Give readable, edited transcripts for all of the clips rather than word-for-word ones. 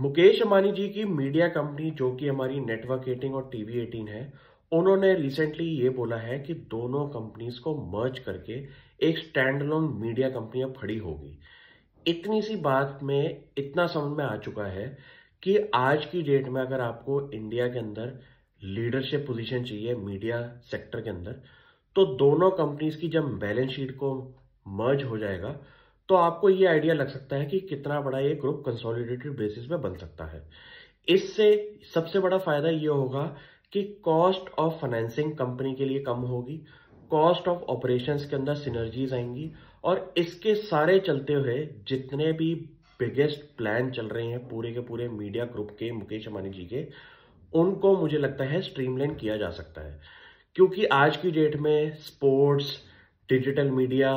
मुकेश अंबानी जी की media company जो कि हमारी नेटवर्क 18 और टीवी 18 है, उन्होंने रिसेंटली ये बोला है कि दोनों कंपनीज को मर्ज करके एक स्टैंड अलोन मीडिया कंपनी अब खड़ी होगी। इतनी सी बात में इतना समझ में आ चुका है कि आज की डेट में अगर आपको इंडिया के अंदर लीडरशिप पोजीशन चाहिए मीडिया सेक्टर के अंदर, तो दोनों कंपनीज की जब बैलेंस शीट को मर्ज हो जाएगा तो आपको ये आइडिया लग सकता है कि कितना बड़ा ये ग्रुप कंसोलिडेटेड बेसिस पे बन सकता है। इससे सबसे बड़ा फायदा ये होगा कि कॉस्ट ऑफ फाइनेंसिंग कंपनी के लिए कम होगी, कॉस्ट ऑफ ऑपरेशंस के अंदर सिनर्जीज आएंगी और इसके सारे चलते हुए जितने भी बिगेस्ट प्लान चल रहे हैं पूरे के पूरे मीडिया ग्रुप के मुकेश अंबानी जी के, उनको मुझे लगता है स्ट्रीमलाइन किया जा सकता है। क्योंकि आज की डेट में स्पोर्ट्स, डिजिटल मीडिया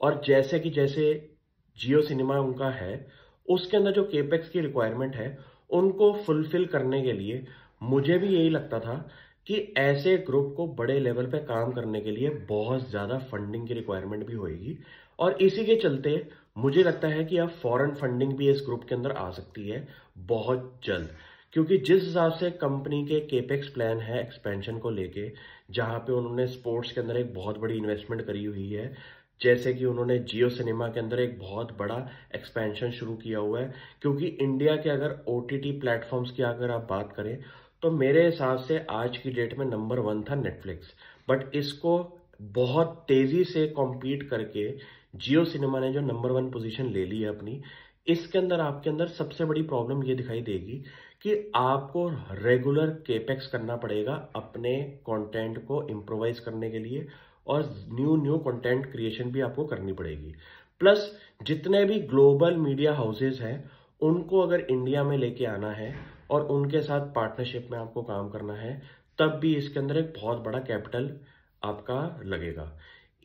और जैसे कि जैसे जियो सिनेमा उनका है, उसके अंदर जो केपेक्स की रिक्वायरमेंट है उनको फुलफिल करने के लिए मुझे भी यही लगता था कि ऐसे ग्रुप को बड़े लेवल पे काम करने के लिए बहुत ज़्यादा फंडिंग की रिक्वायरमेंट भी होगी। और इसी के चलते मुझे लगता है कि अब फॉरेन फंडिंग भी इस ग्रुप के अंदर आ सकती है बहुत जल्द। क्योंकि जिस हिसाब से कंपनी के केपेक्स प्लान है एक्सपेंशन को लेके, जहां पे उन्होंने स्पोर्ट्स के अंदर एक बहुत बड़ी इन्वेस्टमेंट करी हुई है, जैसे कि उन्होंने जियो सिनेमा के अंदर एक बहुत बड़ा एक्सपेंशन शुरू किया हुआ है। क्योंकि इंडिया के अगर ओटीटी प्लेटफॉर्म्स की अगर आप बात करें तो मेरे हिसाब से आज की डेट में नंबर 1 था नेटफ्लिक्स, बट इसको बहुत तेजी से कॉम्पीट करके जियो सिनेमा ने जो नंबर 1 पोजीशन ले ली है अपनी, इसके अंदर आपके अंदर सबसे बड़ी प्रॉब्लम ये दिखाई देगी कि आपको रेगुलर केपेक्स करना पड़ेगा अपने कंटेंट को इम्प्रोवाइज करने के लिए और न्यू न्यू कंटेंट क्रिएशन भी आपको करनी पड़ेगी। प्लस जितने भी ग्लोबल मीडिया हाउसेज हैं उनको अगर इंडिया में लेके आना है और उनके साथ पार्टनरशिप में आपको काम करना है, तब भी इसके अंदर एक बहुत बड़ा कैपिटल आपका लगेगा।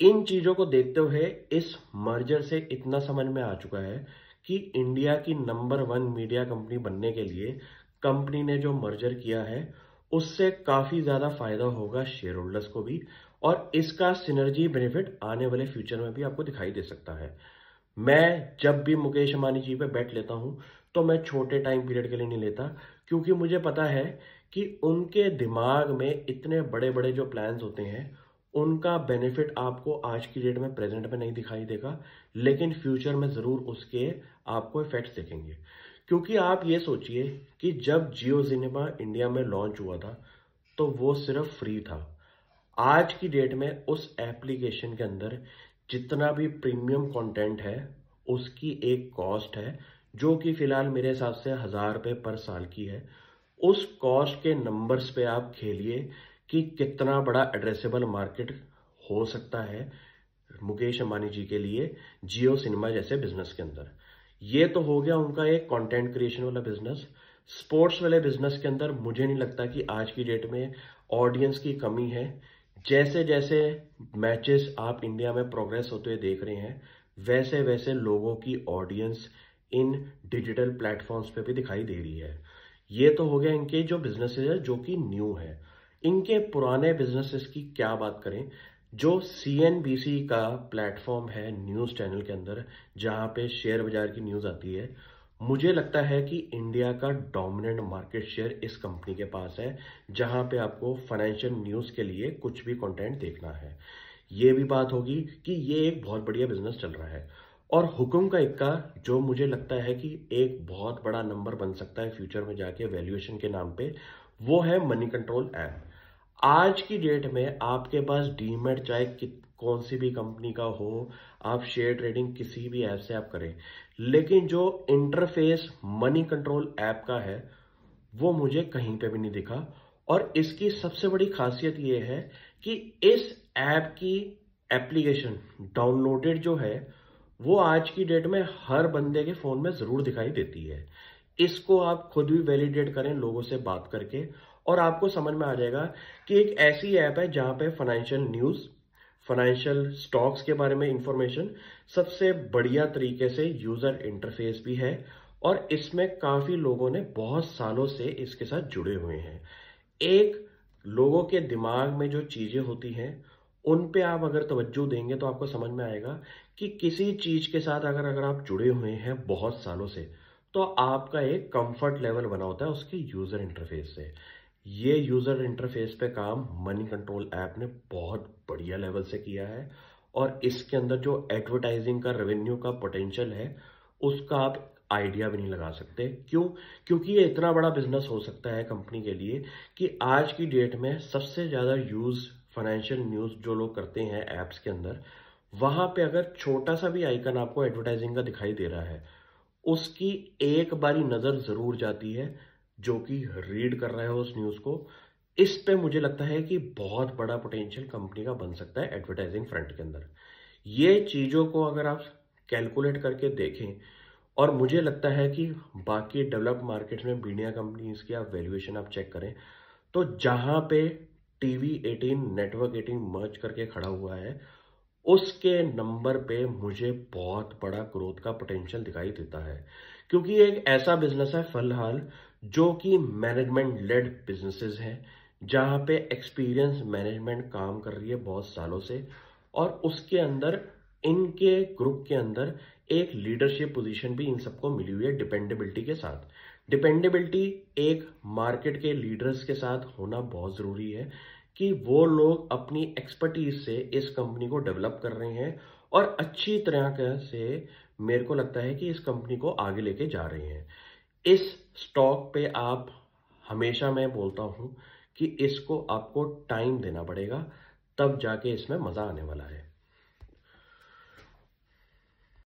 इन चीजों को देखते हुए इस मर्जर से इतना समझ में आ चुका है कि इंडिया की नंबर 1 मीडिया कंपनी बनने के लिए कंपनी ने जो मर्जर किया है उससे काफी ज्यादा फायदा होगा शेयर होल्डर्स को भी, और इसका सिनर्जी बेनिफिट आने वाले फ्यूचर में भी आपको दिखाई दे सकता है। मैं जब भी मुकेश अंबानी जी पे बैठ लेता हूं तो मैं छोटे टाइम पीरियड के लिए नहीं लेता, क्योंकि मुझे पता है कि उनके दिमाग में इतने बड़े बड़े जो प्लान्स होते हैं उनका बेनिफिट आपको आज की डेट में प्रेजेंट में नहीं दिखाई देगा, लेकिन फ्यूचर में जरूर उसके आपको इफेक्ट्स दिखेंगे। क्योंकि आप ये सोचिए कि जब जियो सिनेमा इंडिया में लॉन्च हुआ था तो वो सिर्फ फ्री था। आज की डेट में उस एप्लीकेशन के अंदर जितना भी प्रीमियम कंटेंट है उसकी एक कॉस्ट है जो कि फिलहाल मेरे हिसाब से 1000 रुपये पर साल की है। उस कॉस्ट के नंबर्स पे आप खेलिए कि कितना बड़ा एड्रेसेबल मार्केट हो सकता है मुकेश अंबानी जी के लिए जियो सिनेमा जैसे बिजनेस के अंदर। ये तो हो गया उनका एक कंटेंट क्रिएशन वाला बिजनेस। स्पोर्ट्स वाले बिजनेस के अंदर मुझे नहीं लगता कि आज की डेट में ऑडियंस की कमी है। जैसे जैसे मैचेस आप इंडिया में प्रोग्रेस होते हुए देख रहे हैं, वैसे वैसे लोगों की ऑडियंस इन डिजिटल प्लेटफॉर्म्स पे भी दिखाई दे रही है। ये तो हो गया इनके जो बिजनेसेस है जो कि न्यू है। इनके पुराने बिजनेसेस की क्या बात करें, जो सीएनबीसी का प्लेटफॉर्म है न्यूज चैनल के अंदर जहां पे शेयर बाजार की न्यूज आती है, मुझे लगता है कि इंडिया का डोमिनेंट मार्केट शेयर इस कंपनी के पास है, जहां पे आपको फाइनेंशियल न्यूज के लिए कुछ भी कंटेंट देखना है। ये भी बात होगी कि ये एक बहुत बढ़िया बिजनेस चल रहा है। और हुकुम का इक्का जो मुझे लगता है कि एक बहुत बड़ा नंबर बन सकता है फ्यूचर में जाके वैल्यूएशन के नाम पे, वो है मनी कंट्रोल ऐप। आज की डेट में आपके पास डीमैट चाहे कौन सी भी कंपनी का हो, आप शेयर ट्रेडिंग किसी भी ऐप से आप करें, लेकिन जो इंटरफेस मनी कंट्रोल ऐप का है वो मुझे कहीं पे भी नहीं दिखा। और इसकी सबसे बड़ी खासियत ये है कि इस ऐप की एप्लीकेशन डाउनलोडेड जो है वो आज की डेट में हर बंदे के फोन में जरूर दिखाई देती है। इसको आप खुद भी वैलिडेट करें लोगों से बात करके और आपको समझ में आ जाएगा कि एक ऐसी ऐप है जहां पे फाइनेंशियल न्यूज, फाइनेंशियल स्टॉक्स के बारे में इंफॉर्मेशन, सबसे बढ़िया तरीके से यूजर इंटरफेस भी है और इसमें काफी लोगों ने बहुत सालों से इसके साथ जुड़े हुए हैं। एक लोगों के दिमाग में जो चीजें होती हैं उन पे आप अगर तवज्जो देंगे तो आपको समझ में आएगा कि किसी चीज के साथ अगर अगर आप जुड़े हुए हैं बहुत सालों से, तो आपका एक कंफर्ट लेवल बना होता है उसके यूजर इंटरफेस से। ये यूजर इंटरफेस पे काम मनी कंट्रोल ऐप ने बहुत बढ़िया लेवल से किया है, और इसके अंदर जो एडवर्टाइजिंग का रेवेन्यू का पोटेंशियल है उसका आप आइडिया भी नहीं लगा सकते। क्यों? क्योंकि ये इतना बड़ा बिजनेस हो सकता है कंपनी के लिए कि आज की डेट में सबसे ज्यादा यूज फाइनेंशियल न्यूज जो लोग करते हैं एप्स के अंदर, वहां पे अगर छोटा सा भी आइकन आपको एडवर्टाइजिंग का दिखाई दे रहा है, उसकी एक बारी नजर जरूर जाती है जो कि रीड कर रहा है उस न्यूज को। इस पे मुझे लगता है कि बहुत बड़ा पोटेंशियल कंपनी का बन सकता है एडवर्टाइजिंग फ्रंट के अंदर। ये चीजों को अगर आप कैलकुलेट करके देखें, और मुझे लगता है कि बाकी डेवलप्ड मार्केट्स में मीडिया कंपनीज की आप वैल्यूएशन आप चेक करें, तो जहां पे टीवी 18 नेटवर्क 18 मर्ज करके खड़ा हुआ है, उसके नंबर पे मुझे बहुत बड़ा ग्रोथ का पोटेंशियल दिखाई देता है। क्योंकि ये एक ऐसा बिजनेस है फिलहाल जो कि मैनेजमेंट लेड बिजनेसेस हैं, जहां पे एक्सपीरियंस मैनेजमेंट काम कर रही है बहुत सालों से, और उसके अंदर इनके ग्रुप के अंदर एक लीडरशिप पोजीशन भी इन सबको मिली हुई है डिपेंडेबिलिटी के साथ। डिपेंडेबिलिटी एक मार्केट के लीडर्स के साथ होना बहुत जरूरी है कि वो लोग अपनी एक्सपर्टीज से इस कंपनी को डेवलप कर रहे हैं और अच्छी तरह से मेरे को लगता है कि इस कंपनी को आगे लेके जा रहे हैं। इस स्टॉक पे आप, हमेशा मैं बोलता हूं कि इसको आपको टाइम देना पड़ेगा, तब जाके इसमें मजा आने वाला है।